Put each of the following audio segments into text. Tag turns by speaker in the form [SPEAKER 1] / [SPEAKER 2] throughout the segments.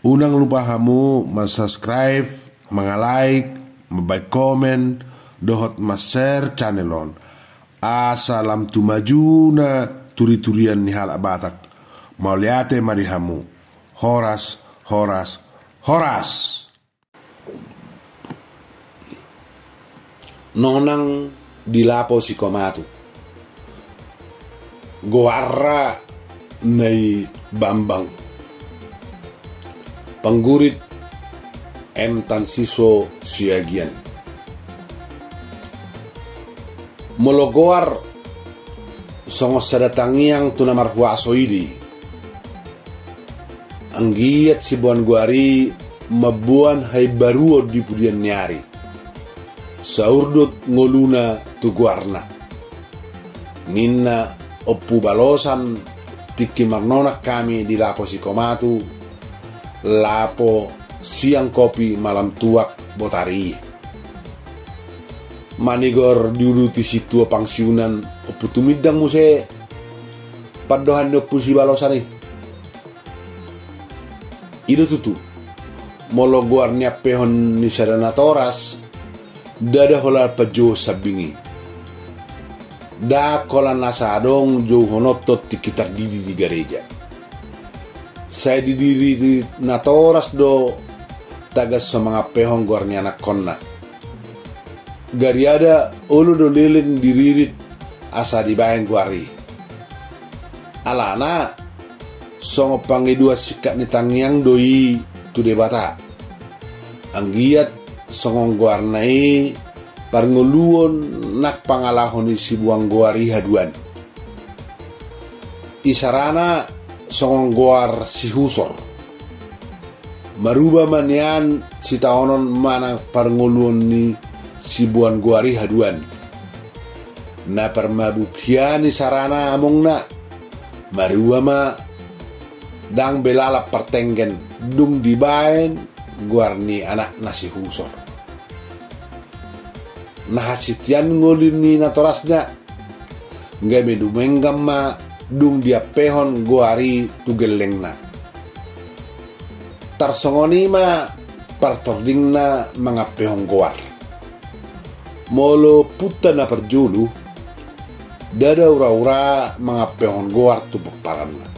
[SPEAKER 1] Unang lupa hamu subscribe, like, komen, dohot share channelon. Asalam tu maju na turi-turian ni hal abatak. Mauliate mari hamu. Horas.
[SPEAKER 2] Nonang dilapo si komatu. Goarra nay Bambang. Panggurit M. Tansiso Siagian. Mologoar songos sadatangiang tunamarhuaso idi. Anggiat si buan guari mabuan hay baruo di pudian nyari. Saurdut ngoluna tu guarna. Ninna oppu balosan tiki marnonak kami di lapo si komatu. Lapo siang kopi malam tuak botari. Manigor diuruti si tua pangsiunan oppu tumidang muse padohan oppu si balosan Ido tutu molo guarnya pehon ni sadana toras dada holar pajo sabingi da kolan nasadong jo honotot ti kitar didi di gereja. Saya didiri di natoras do tagas semanga pehon guarnya anak konna. Gariada ulu do lilin diririt asa dibayang guari. Alana songo pangi dua sikat ni tangyang doi tu debata. Anggiat songo guarnai parnguluon nak pangalahon si buang guari haduan. Isarana songo guar si husor. Maruba manian si taonon mana parnguluon ni si buang guari haduan. Na permabukian isarana among na maruba ma dang belalap pertenggen dung dibaen guarni anak nasi husor. Nah sitian ngolin ni natorasnya nggak bedu menggama dung dia pehon guari tugelengna. Tarsongoni ma partordingna mga pehon guar. Molo puta na perjulu dada ura-ura mga pehon guar tu peparanna.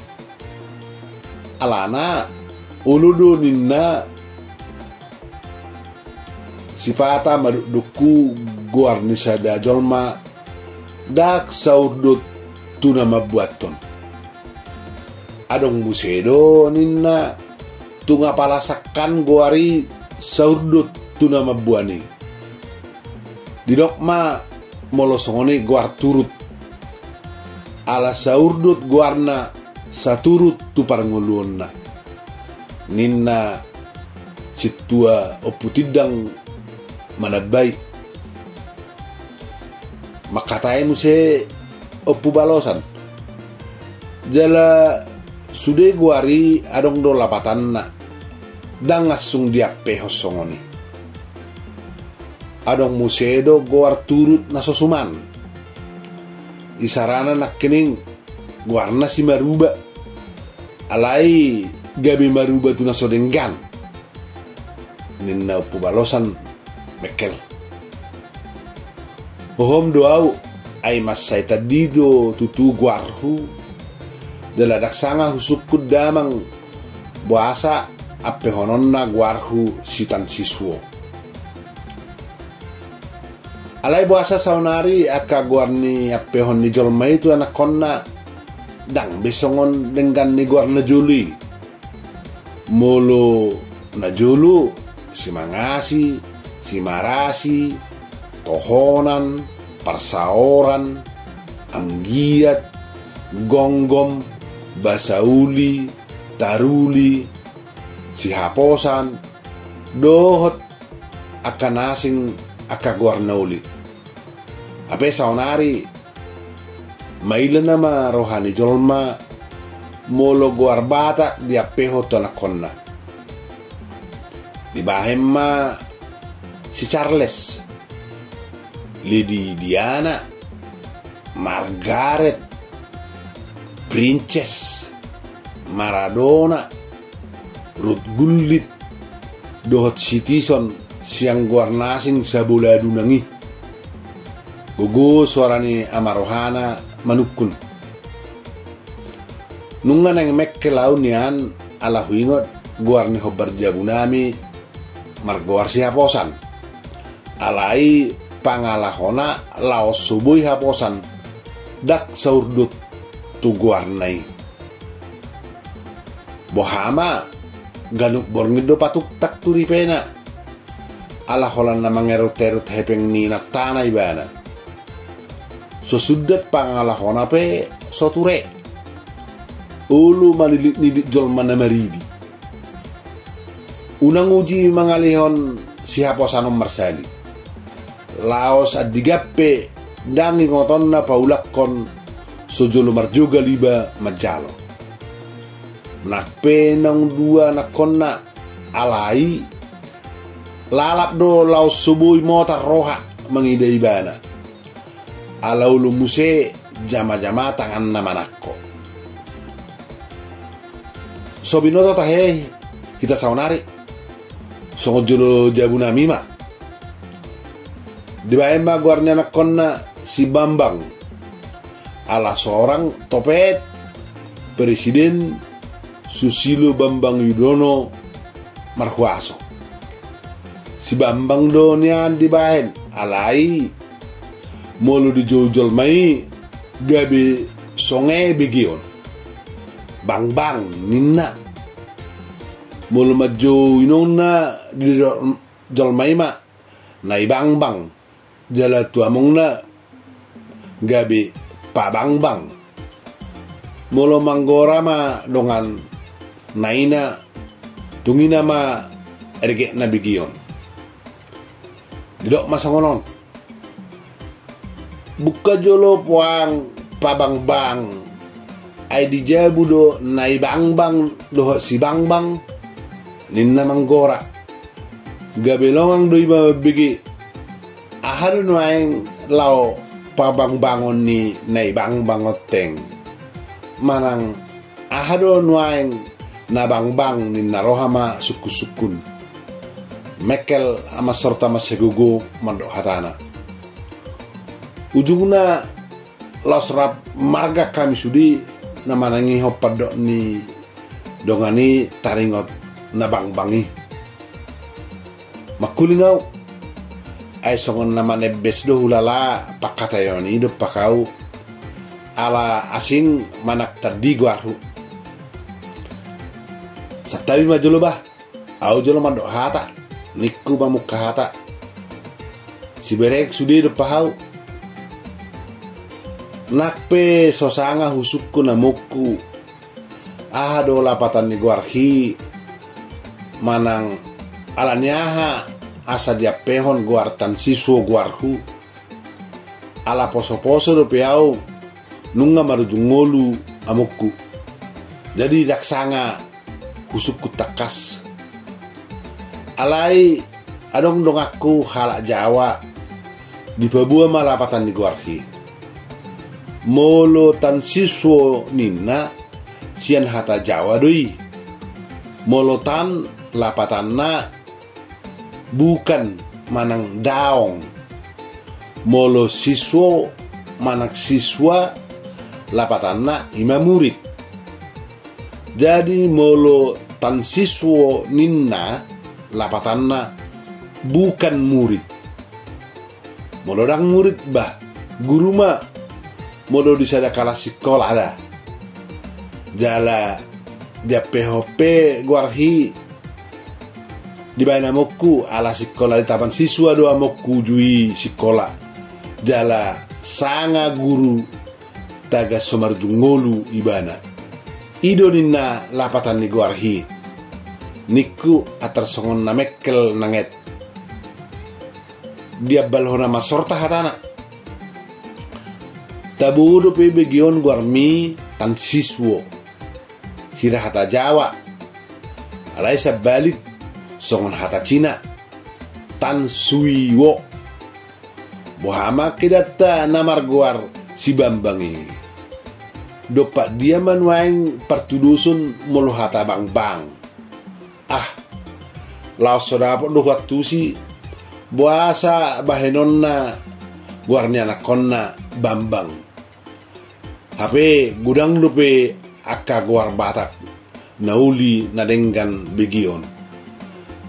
[SPEAKER 2] Alana uludo ninna sipata maduku guar ni sada jolma dak saurdut tuna mabuaton. Adong busedo ninna tunga palasakan guari saurdut tuna mabuani. Didokma molosongoni guar turut ala saurdut guarna saturut tu paranguluonna. Ninna situa oputidang manabay. Makatay mo si opu balosan. Jala sude guari adong do lapatan na dangasung dia pehos songoni. Adong musedo guar turut na sosuman. Isarana nakining guarna si maruba. Alai gabi maruba tu nasodenggan. Ninna opu balosan mekel. Ohom doau ay masay tadido tutu guarhu daladak sanga husukkud damang buasa ape honon na guarhu sitan siswo. Alay buasa saunari aka guarni ape hon ni jolma itu anak konna dang besongon dengan ni guar na juli. Molo na julu si mangasi, si marasi, tohonan, parsaoran, anggiat, gonggom, basauli, taruli, si haposan, dohot akan asing akaguarnauli. Ape saunari maila nama rohani jolma molo guar bata dia peho tona konna. Di bahemma si Charles, Lady Diana, Margaret, Princess, Maradona, rut gulit dohot citizen siang guar nasing sa buladu nangi gugu suarani amarohana manukun nunga nang mekke launian ala huingot guar ni hobar jabunami margoar si haposan alai pangalahona laos subuhi haposan dak saurdut tu guar nai bohama ganuk borngido patuk tak turi pena ala holan na mangerut-erut hepeng ni naktana ibana so sudat pangalahona pe so ture ulu malilit-nilit jol mana maridi unang uji mangalihon si haposan marsali laos adigappe dangi ngoton na paulakon sojolo marjoga liba majalo nakpe nang dua nakonna alai lalap do laos subuhi motar roha mengidai bana alau lumuse jama-jama tangan na manakko so binoto tahe kita saunari songojolo jabuna mima di baemba guarnya nakonna si Bambang ala seorang topet Presiden Susilo Bambang Yudhoyono Marhuaso si Bambang do nian di bahen alai molu di jojol mai gabe songe begion bang ninna molu majo inona di jol mai ma nai bang jala tu amongna gabi pa bang molo manggora ma dongan naina tungina ma erge na bigion didok masangonon buka jolo puang pa bang ay di jabu do nai bang do si bang ninna manggora gabi longang do iba bigi ahar nuaing lao pabang-bangon ni nai bang-bangoteng manang ahado nuaing nabang-bang ni narohama suku-sukun mekel ama serta masegugu mandok hatana ujungna losrap marga kami sudi namanangi hopadok ni dongani taringot nabang-bangi makulingau ay songon namane besdo hulala pakatayoni do pakau ala asing manak tadi guarhu satabi majolo bah au jolo mando hata nikku bamuka hata si berek sudi do pahau nakpe sosanga husukku namuku do lapatan ni guarhi manang ala nyaha asa dia pehon guartan siswo guarhu ala poso-poso do peau nunga marujungolu amuku jadi daksanga husukku takas alai adong dong aku halak Jawa di pabua malapatan di guarhi molo tan siswo ninna sian hata Jawa doi molo tan lapatan na bukan manang daong molo siswo manak siswa lapatanna ima murid jadi molo tan siswo ninna lapatanna bukan murid molo dang murid bah guru ma molo disada kala sekolah ada jala dia PHP guarhi di baina mokku ala sekolah di tapan siswa doa mokku jui sekolah jala sanga guru taga somarjungolu ibana ido ninna lapatan ni guarhi niku atar songon namekel nanget dia balhona masorta hatana tabudo pe begion guarmi tan siswo hira hata Jawa alai sabalik songon hata Cina tan suiwo bohama kedata namar guar si Bambangi dopak dia manuaing pertudusun mulu hata bang laos dapat do waktu si buasa bahenonna guarnya nakonna Bambang hape gudang dope akka guar batak nauli nadenggan begion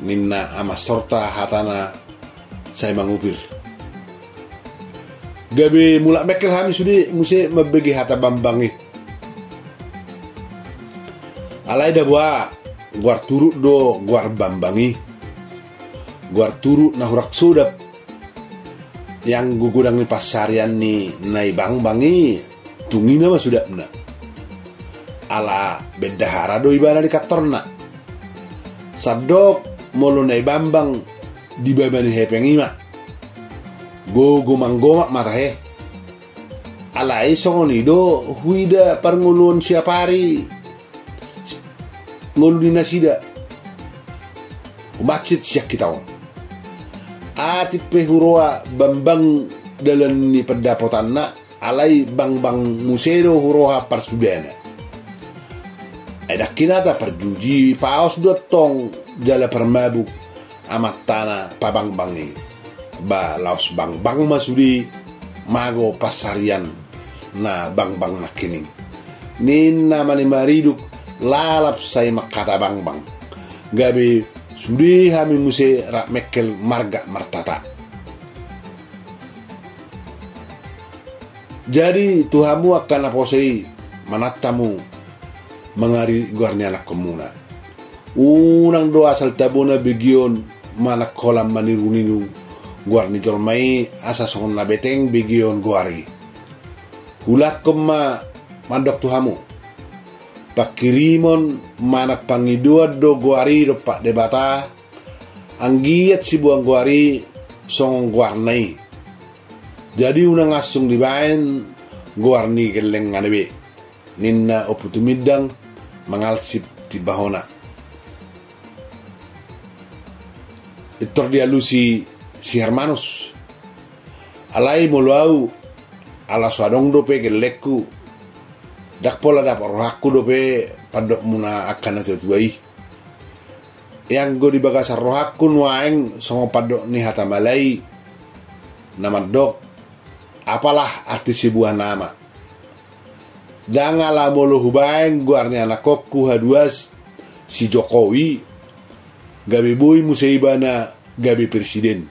[SPEAKER 2] ninna ama sorta hatana saya mangupir gabe mulak mekel hami sudi muse mabegi hata Bambangi alai da gua guar turut do guar Bambangi guar turut na hurak sudap yang gugudang ni pasarian ni nai Bambangi tungina mah sudah na ala bedahara do ibana di katorna sadok molo nai Bambang di babani hepengima go gomang-gomak matahe ala isongoni do huida parngulun siapari ngulu dinasida umacit siak kita atit pehuroa Bambang dalam ni pendapotan na alai bang musero huroha parsudana edak kinata perjuji paos dotong jala permabuk amat tanah pabang-bangi ba laos bang masudi mago pasarian na bang nakining ninna mani mariduk lalap saya makata bang gabi sudi hami muse rak mekel marga martata jadi tuhamu akan aposei manatamu mengari guarnya anak komuna unang do asal tabona begion mana kolam maniruninu guarni jormai asa songon na beteng begion guari hulak kema mandok tuhamu pakirimon mana pangidua do guari do pak debata anggiat si buang guari songon guarnai jadi unang asung dibain guarni geleng ngadebe ninna oputumidang mangalsip tibahona itor dia lusi si Hermanus alai moluau ala suadong dope gelekku dak pola dap rohaku dope padok muna akan tuai yang go di bagasar rohaku nuaeng songo padok ni hata malai nama dok apalah arti sebuah nama janganlah molo hubaeng guarnya anak kokku haduas si Jokowi gabi boy musaibana gabi presiden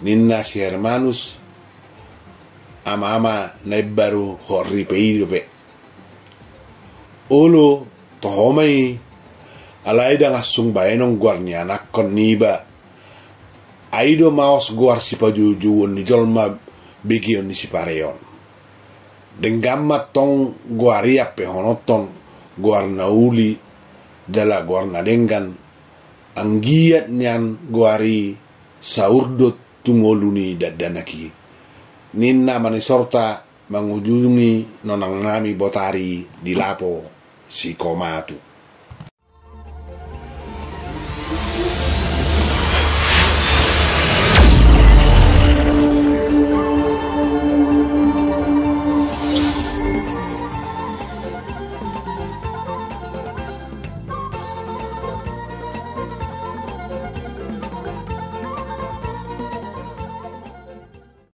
[SPEAKER 2] ninna si Hermanus ama naib baru hori peido pe olo tohomai alai da ngasung baenong guarnya anak kon niba aido maos guar si pajujuun ni jolma begion ni si pareon denggamma tong guaria pe honoton guarna uli jala guarna denggan anggiat nyan guari saurdot tungoluni dadanaki ninna manisorta mangujungi nonang nami botari di lapo si komatu